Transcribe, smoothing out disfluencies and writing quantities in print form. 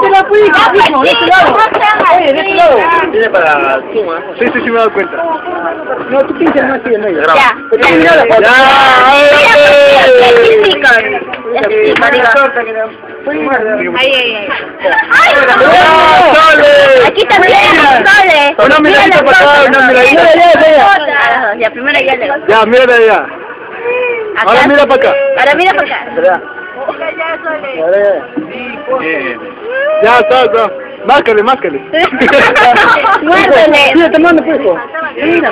te la fui, hijo, de este lado. De este lado. Tiene para suma. Sí, me he dado cuenta. No, tú piensas más así en medio. Ya. Aquí también, Sole. Una miradita para acá, una miradita. Ya, primero ya le. Ya, mira de allá. Ahora mira para acá. Ahora mira para acá. Ya, está. Máscale. Muérdele. Sí, te mando pues. Mira.